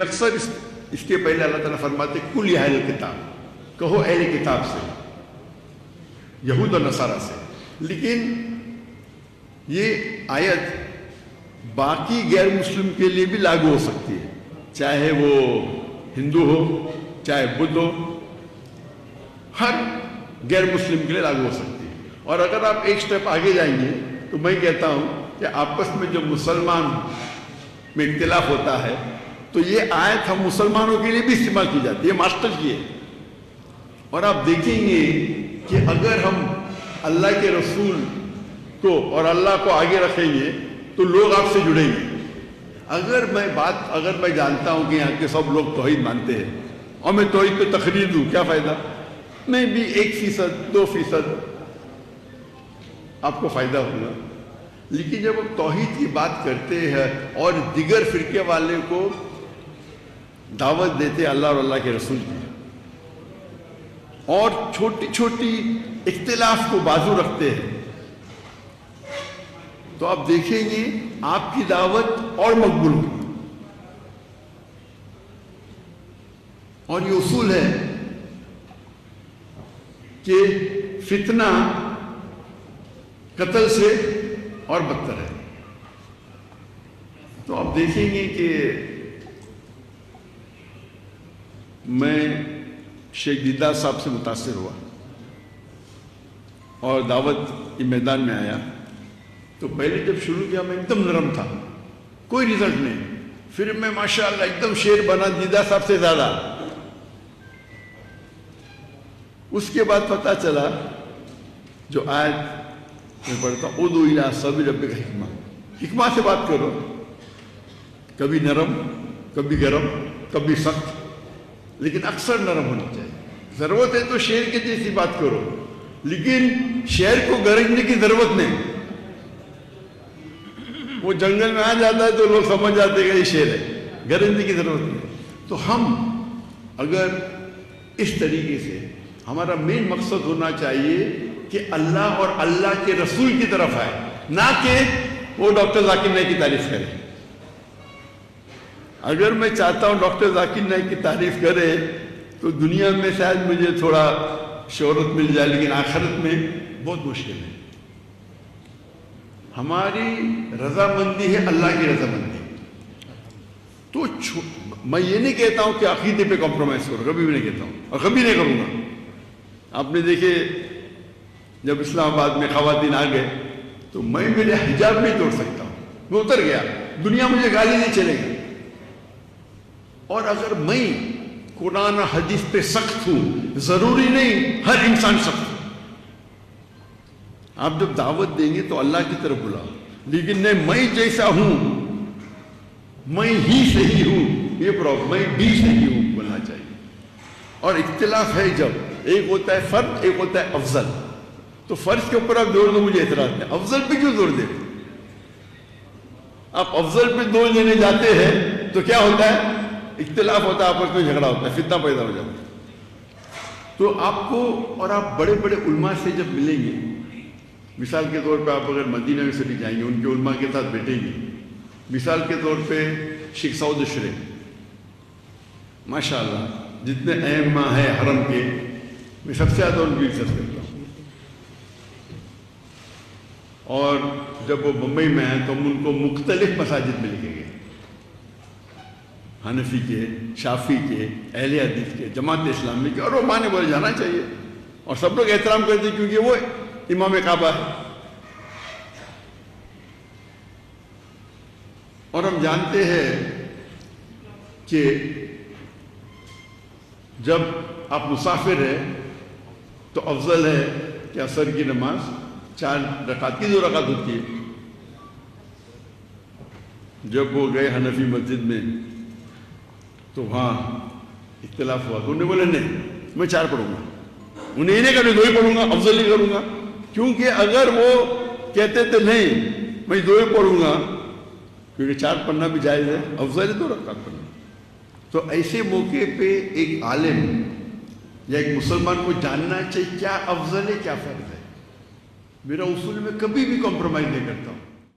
اکثر اس کے پہلے اللہ تعالیٰ فرماتے کل یا اہل کتاب، کہو اہل کتاب سے، یہود اور نصارہ سے. لیکن یہ آیت باقی غیر مسلم کے لیے بھی لاگو ہو سکتی ہے، چاہے وہ ہندو ہو چاہے بدھ ہو، ہر غیر مسلم کے لیے لاگو ہو سکتی ہے. اور اگر آپ ایک سٹیپ آگے جائیں گے تو میں کہتا ہوں کہ آپس میں جو مسلمان میں اختلاف ہوتا ہے تو یہ آیت ہم مسلمانوں کے لیے بھی استعمال کی جاتی ہے، ماسٹر کی ہے. اور آپ دیکھیں گے کہ اگر ہم اللہ کے رسول کو اور اللہ کو آگے رکھیں گے تو لوگ آپ سے جڑیں گے. اگر میں جانتا ہوں کہ یہاں کے سب لوگ توحید مانتے ہیں اور میں توحید کو تقریر دوں، کیا فائدہ؟ میں بھی 1%، 2% آپ کو فائدہ ہوگا. لیکن جب ہم توحید کی بات کرتے ہیں اور دیگر فرقے والے کو دعوت دیتے اللہ اور اللہ کے رسول کی، اور چھوٹی چھوٹی اختلاف کو بازو رکھتے ہیں، تو آپ دیکھیں گے آپ کی دعوت اور مقبول ہوگی. اور یہ اصول ہے کہ فتنہ قتل سے اور بدتر ہے. تو آپ دیکھیں گے کہ میں شیخ دیدار صاحب سے متاثر ہوا اور دعوت کے میدان میں آیا تو پہلے جب شروع کیا میں ایک دم نرم تھا، کوئی رزلٹ نہیں. پھر میں ماشاءاللہ ایک دم شیر بنا دیدار صاحب سے زیادہ. اس کے بعد پتہ چلا جو آیت میں پڑھتا ہوں ادعو الی سبیل ربک حکمہ سے بات کرو، کبھی نرم کبھی گرم کبھی سخت، لیکن اکثر نرم ہونا چاہیے. ضرورت ہے تو شیر کے جیسی بات کرو، لیکن شیر کو گرجنے کی ضرورت نہیں. وہ جنگل میں آ جاتا ہے تو لوگ سمجھ جاتے ہیں کہ یہ شیر ہے، گرجنے کی ضرورت نہیں. تو ہم اگر اس طریقے سے، ہمارا مین مقصد ہونا چاہیے کہ اللہ اور اللہ کے رسول کی طرف آئے، نہ کہ وہ ڈاکٹر ذاکر نائک کی تعریف کرے. اگر میں چاہتا ہوں ڈاکٹر ذاکر نائک کی تعریف کرے تو دنیا میں شاید مجھے تھوڑا شہرت مل جائے، لیکن آخرت میں بہت مشکل ہے. ہماری رضامندی ہے اللہ کی رضامندی. تو میں یہ نہیں کہتا ہوں کہ عقیدے پہ کمپرومائز کرو، کبھی بھی نہیں کہتا ہوں اور کبھی نہیں کروں گا. آپ نے دیکھے جب اسلام آباد میں خواتین آ گئے تو میں میرے حجاب نہیں توڑ سکتا ہوں، میں اتر گیا، دنیا مجھے گالی نہیں چلے گی. اور اگر میں قرآن و حدیث پہ سخت ہوں، ضروری نہیں ہر انسان سخت ہو. آپ جب دعوت دیں گے تو اللہ کی طرف بلاؤ، لیکن نہیں میں جیسا ہوں میں ہی صحیح ہوں، یہ پرابلم، میں بھی صحیح ہوں بولنا چاہیے. اور اختلاف ہے جب ایک ہوتا ہے فرد، ایک ہوتا ہے افضل. تو فرض کے اوپر آپ زور دو، مجھے اعتراض نہیں. افضل پہ کیوں زور دیں؟ آپ افضل پہ زور دینے جاتے ہیں تو کیا ہوتا ہے؟ اختلاف ہوتا ہے، آپس میں جھگڑا ہوتا ہے، فتنہ پیدا ہو جاتا ہے. تو آپ کو اور آپ بڑے بڑے علماء سے جب ملیں گے، مثال کے طور پہ آپ اگر مدینہ میں سے بھی جائیں گے، ان کے علماء کے ساتھ بیٹھیں گے. مثال کے طور پہ شیخ سعود اشرے، ماشاءاللہ جتنے ائمہ ہیں حرم کے، میں سب سے زیادہ ان کی عزت کرتا ہوں. اور جب وہ بمبئی میں آئے تو ہم ان کو مختلف مساجد میں لے کے گئے، حنفی کے، شافی کے، اہل حدیث کے، جماعت اسلامی کے، اور وہ مانے بولے جانا چاہیے. اور سب لوگ احترام کرتے ہیں کیونکہ وہ امام کعبہ ہے. اور ہم جانتے ہیں کہ جب آپ مسافر ہیں تو افضل ہے کہ عصر کی نماز 4 رکعت کی 2 رکعت ہوتی ہے. جب وہ گئے حنفی مسجد میں تو وہاں اختلاف ہوا تو انہوں نے بولے نہیں میں 4 پڑھوں گا. انہیں یہ نہیں کہا میں 2 ہی پڑھوں گا، افضل ہی کروں گا. کیونکہ اگر وہ کہتے تھے نہیں میں 2 ہی پڑھوں گا، کیونکہ 4 پڑھنا بھی جائز ہے، افضل ہے 2 رکعت پڑھنا. تو ایسے موقع پہ ایک عالم یا ایک مسلمان کو جاننا چاہیے کیا افضل ہے کیا فرض ہے. میرا اصول میں کبھی بھی کمپرومائز نہیں کرتا ہوں.